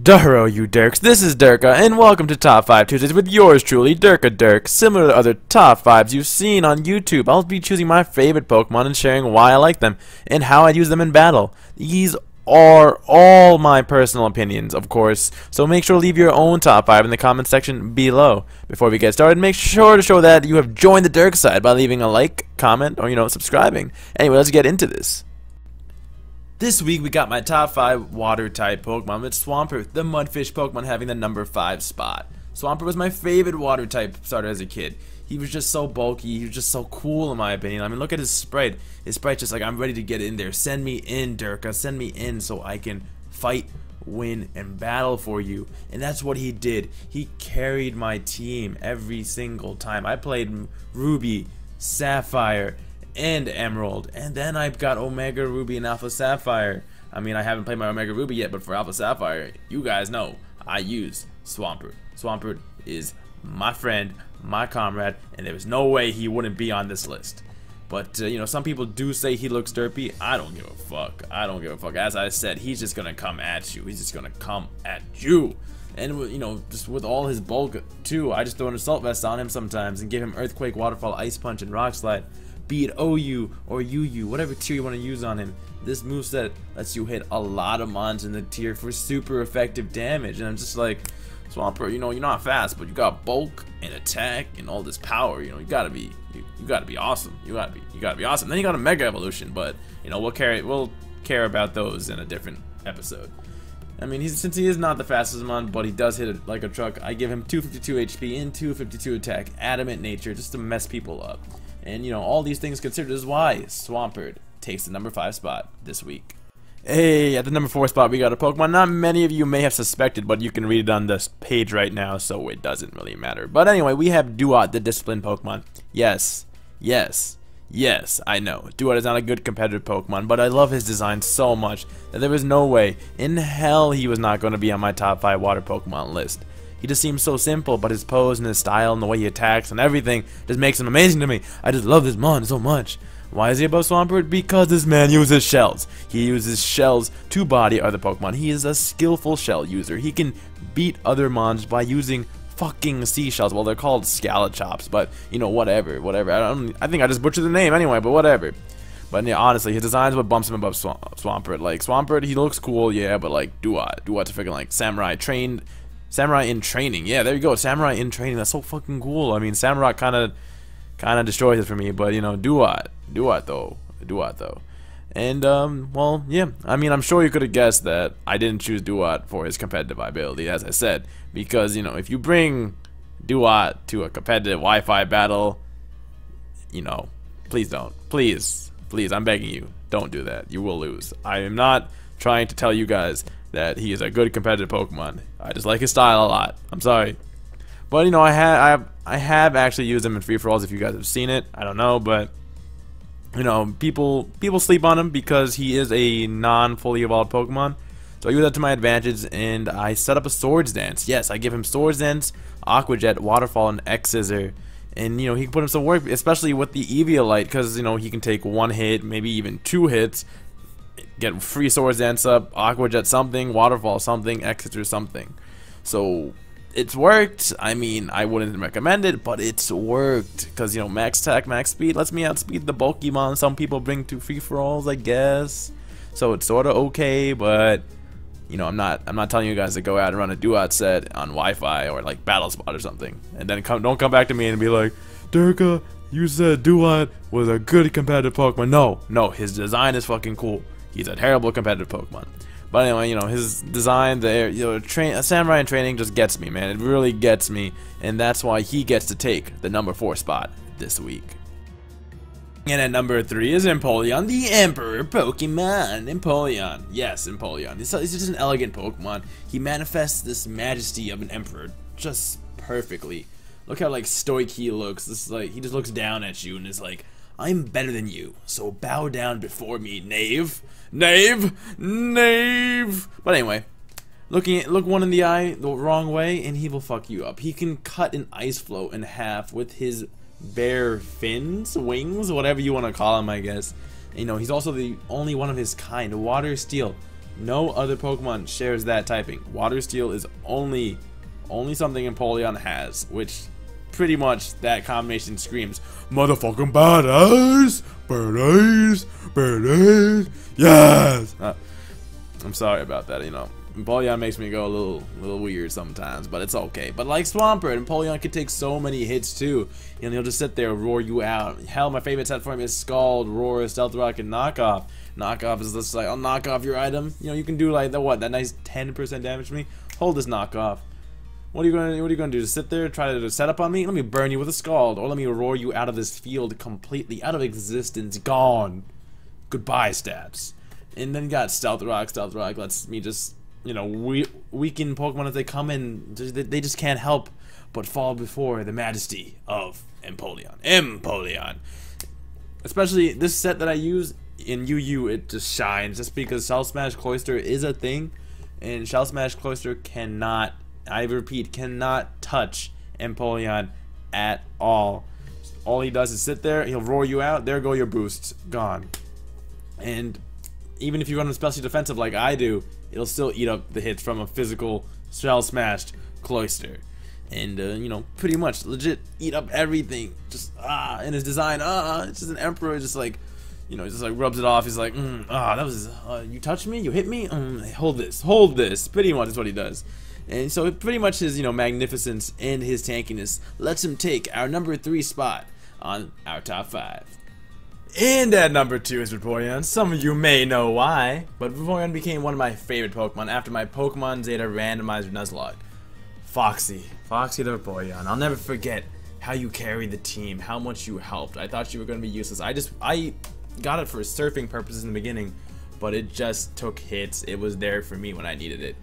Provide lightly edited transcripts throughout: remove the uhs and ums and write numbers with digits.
Duherro, you derks. This is Derka, and welcome to Top 5 Tuesdays with yours truly, Derk. Similar to other Top 5s you've seen on YouTube, I'll be choosing my favorite Pokemon and sharing why I like them, and how I use them in battle. These are all my personal opinions, of course, so make sure to leave your own Top 5 in the comment section below. Before we get started, make sure to show that you have joined the Derk side by leaving a like, comment, or, subscribing. Anyway, let's get into this. This week we got my top 5 water type Pokemon with Swampert, the mudfish Pokemon having the number 5 spot. Swampert was my favorite water type starter as a kid. He was just so bulky, he was just so cool in my opinion. I mean, look at his sprite. His sprite's just like, I'm ready to get in there. Send me in, Derka, send me in so I can fight, win, and battle for you. And that's what he did. He carried my team every single time. I played Ruby, Sapphire, and Emerald, and then I've got Omega Ruby and Alpha Sapphire. I mean, I haven't played my Omega Ruby yet, but for Alpha Sapphire, you guys know I use Swampert. Swampert is my friend, my comrade, and there was no way he wouldn't be on this list. But some people do say he looks derpy. I don't give a fuck. I don't give a fuck. As I said, he's just gonna come at you. He's just gonna come at you. And just with all his bulk too, I just throw an assault vest on him sometimes and give him Earthquake, Waterfall, Ice Punch, and Rock Slide. Be it OU or UU, whatever tier you want to use on him. This moveset lets you hit a lot of mons in the tier for super effective damage. And I'm just like, Swampert, you're not fast, but you got bulk and attack and all this power. You gotta be awesome. You gotta be awesome. Then you got a Mega Evolution, but we'll care about those in a different episode. I mean, since he is not the fastest mon, but he does hit it like a truck, I give him 252 HP and 252 attack, adamant nature, just to mess people up. And all these things considered is why Swampert takes the number 5 spot this week. Hey, at the number 4 spot we got a Pokemon not many of you may have suspected, but you can read it on this page right now, so it doesn't really matter. But anyway, we have Duat, the disciplined Pokemon. Yes, I know. Duat is not a good competitive Pokemon, but I love his design so much that there was no way in hell he was not going to be on my top 5 water Pokemon list. He just seems so simple, but his pose and his style and the way he attacks and everything just makes him amazing to me. I just love this mon so much. Why is he above Swampert? Because this man uses shells. He uses shells to body other Pokemon. He is a skillful shell user. He can beat other mons by using fucking seashells. Well, they're called Scallochops, but whatever. I think I just butchered the name anyway, but whatever. But yeah, honestly, his design's what bumps him above Swampert. Like Swampert, he looks cool, yeah, but like Duat's a freaking like Samurai in training. Yeah, there you go. Samurai in training. That's so fucking cool. I mean, Samurai kind of destroys it for me, but Duat though. And well, yeah. I mean, I'm sure you could have guessed that I didn't choose Duat for his competitive ability, as I said, because if you bring Duat to a competitive Wi-Fi battle, please don't. Please, I'm begging you, don't do that. You will lose. I am not trying to tell you guys that he is a good competitive Pokemon. I just like his style a lot. I'm sorry, but I have actually used him in free-for-alls. If you guys have seen it, I don't know, but people sleep on him because he is a non-fully evolved Pokemon. So I use that to my advantage, and I set up a Swords Dance. Yes, I give him Swords Dance, Aqua Jet, Waterfall, and X Scissor. And he can put him some work, especially with the Eviolite, because he can take 1 hit, maybe even 2 hits. Get free Swords Dance up, Aqua Jet something, Waterfall something, Exeter something. So it's worked. I mean, I wouldn't recommend it, but it's worked because max attack, max speed lets me outspeed the bulky mon some people bring to free-for-alls, I guess. So it's sort of okay, but I'm not telling you guys to go out and run a Duat set on Wi-Fi or like Battle Spot or something, and then don't come back to me and be like, Derka, you said Duat was a good competitive Pokemon. No, his design is fucking cool. He's a terrible competitive Pokemon. But anyway, his design there, Samurai in training just gets me, man. It really gets me, and that's why he gets to take the number 4 spot this week. And at number 3 is Empoleon, the Emperor Pokemon. Empoleon, yes, Empoleon. He's just an elegant Pokemon. He manifests this majesty of an emperor just perfectly. Look how like stoic he looks. He just looks down at you and is like, I'm better than you, so bow down before me, knave. But anyway, look one in the eye the wrong way and he will fuck you up. He can cut an ice floe in half with his bare fins, wings, whatever you want to call him, I guess. He's also the only one of his kind. Water Steel. No other Pokemon shares that typing. Water Steel is only something Empoleon has, which pretty much that combination screams motherfucking badass, badass, yes. I'm sorry about that, you know. Empoleon makes me go a little weird sometimes, but it's okay. But like Swampert, Empoleon can take so many hits too, and he'll just sit there and roar you out. Hell, my favorite set for him is Scald, Roar, Stealth Rock, and Knockoff. Knockoff is just like, I'll knock off your item. You know, you can do like that nice 10% damage to me. Hold this Knockoff. What are you gonna do? Just sit there, try to set up on me? Let me burn you with a Scald, or let me roar you out of this field completely, out of existence, gone. Goodbye, stats. And then you got Stealth Rock. Stealth Rock lets me just, you know, weaken Pokemon as they come in. They just can't help but fall before the majesty of Empoleon. Especially this set that I use in UU, it just shines just because Shell Smash Cloyster is a thing, and Shell Smash Cloyster cannot, I repeat, cannot touch Empoleon at all. All he does is sit there, he'll roar you out, there go your boosts, gone. And even if you run especially defensive like I do, it'll still eat up the hits from a physical Shell Smashed Cloyster. And, you know, pretty much legit eat up everything. Just, in his design, it's just an Emperor, just like, you know, just like rubs it off. He's like, that was, you touched me, you hit me, hold this. Pretty much is what he does. And so pretty much his, you know, magnificence and his tankiness lets him take our number 3 spot on our top 5. And at number 2 is Vaporeon. Some of you may know why, but Vaporeon became one of my favorite Pokemon after my Pokemon Zeta randomizer Nuzlocke. Foxy the Vaporeon. I'll never forget how you carried the team, how much you helped. I thought you were going to be useless. I got it for surfing purposes in the beginning, but it just took hits. It was there for me when I needed it.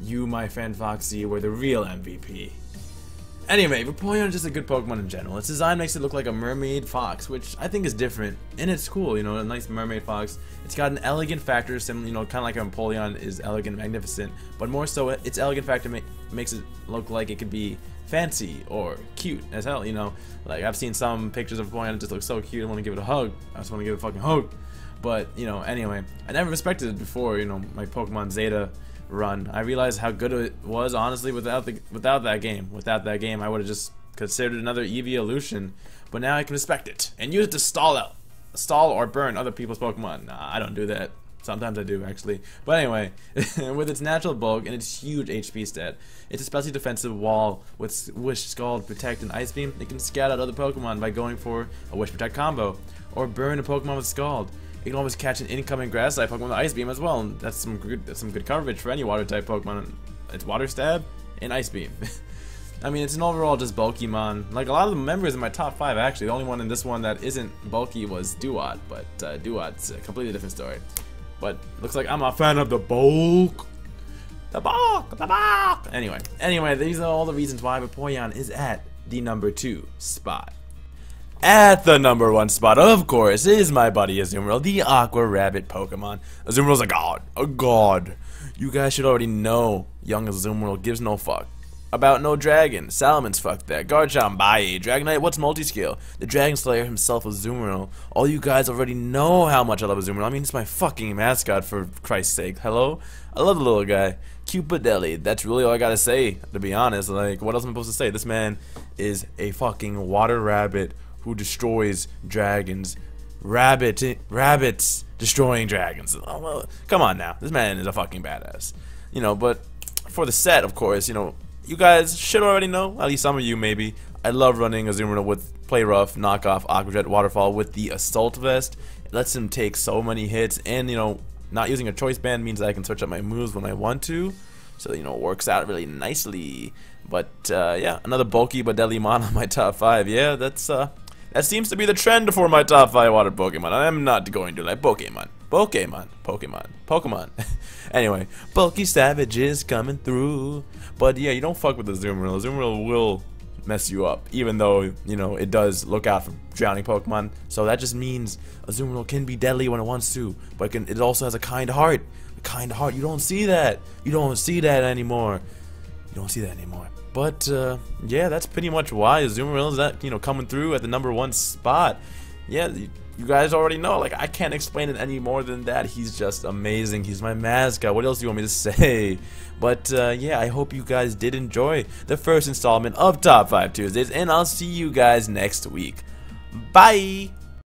You, my friend Foxy, were the real MVP. Anyway, Vaporeon is just a good Pokemon in general. Its design makes it look like a mermaid fox, which I think is different, and it's cool, you know, a nice mermaid fox. It's got an elegant factor, similar, you know, kind of like Empoleon is elegant and magnificent, but more so, its elegant factor makes it look like it could be fancy or cute as hell, you know. Like, I've seen some pictures of Vaporeon, it just looks so cute, I want to give it a hug. I just want to give it a fucking hug. But, you know, anyway, I never respected it before, you know, my Pokemon Zeta run. I realized how good it was, honestly, without that game. Without that game, I would have just considered another evolution. But now I can respect it and use it to stall or burn other people's Pokemon. Nah, I don't do that. Sometimes I do, actually. But anyway, with its natural bulk and its huge HP stat, its especially defensive wall with Wish, Scald, Protect, and Ice Beam, it can scout out other Pokemon by going for a Wish Protect combo, or burn a Pokemon with Scald. You can always catch an incoming grass type Pokemon with Ice Beam as well, and that's some good coverage for any water type Pokemon. It's Water Stab and Ice Beam. I mean, it's an overall just bulky mon. Like a lot of the members in my top 5, actually, the only one in this one that isn't bulky was Duat, but Duat's a completely different story. But looks like I'm a fan of the bulk. The bulk. Anyway, these are all the reasons why Vaporeon is at the number 2 spot. At the number 1 spot, of course, is my buddy Azumarill, the Aqua Rabbit Pokemon. Azumarill's a god. You guys should already know young Azumarill gives no fuck about no dragon. Salamence, fuck that. Garchomp, bye. Dragonite, what's multi-scale? The Dragon Slayer himself, Azumarill. All you guys already know how much I love Azumarill. I mean, it's my fucking mascot, for Christ's sake. Hello? I love the little guy. Cupidelli. That's really all I gotta say, to be honest. Like, what else am I supposed to say? This man is a fucking water rabbit who destroys dragons. Rabbits destroying dragons. Oh, well, come on now. This man is a fucking badass. You know, but for the set, of course, you know, you guys should already know, at least some of you maybe, I love running Azumarill with Play Rough, Knockoff, Aqua Jet, Waterfall with the Assault Vest. It lets him take so many hits, and, you know, not using a choice band means that I can switch up my moves when I want to. So, you know, it works out really nicely. But, yeah, another bulky but deadly mon on my top 5. Yeah, that seems to be the trend for my top 5 water Pokemon. I'm not going to like Pokemon. Anyway, bulky savages coming through. But yeah, you don't fuck with the Azumarill. Azumarill will mess you up, even though, you know, it does look out for drowning Pokemon. So that just means Azumarill can be deadly when it wants to, but it also has a kind heart. A kind heart. You don't see that. You don't see that anymore. But yeah, that's pretty much why Azumarill is that, you know, coming through at the number 1 spot. yeah, you guys already know. Like, I can't explain it any more than that. He's just amazing. He's my mascot. What else do you want me to say? But yeah, I hope you guys did enjoy the first installment of Top 5 Tuesdays, and I'll see you guys next week. Bye!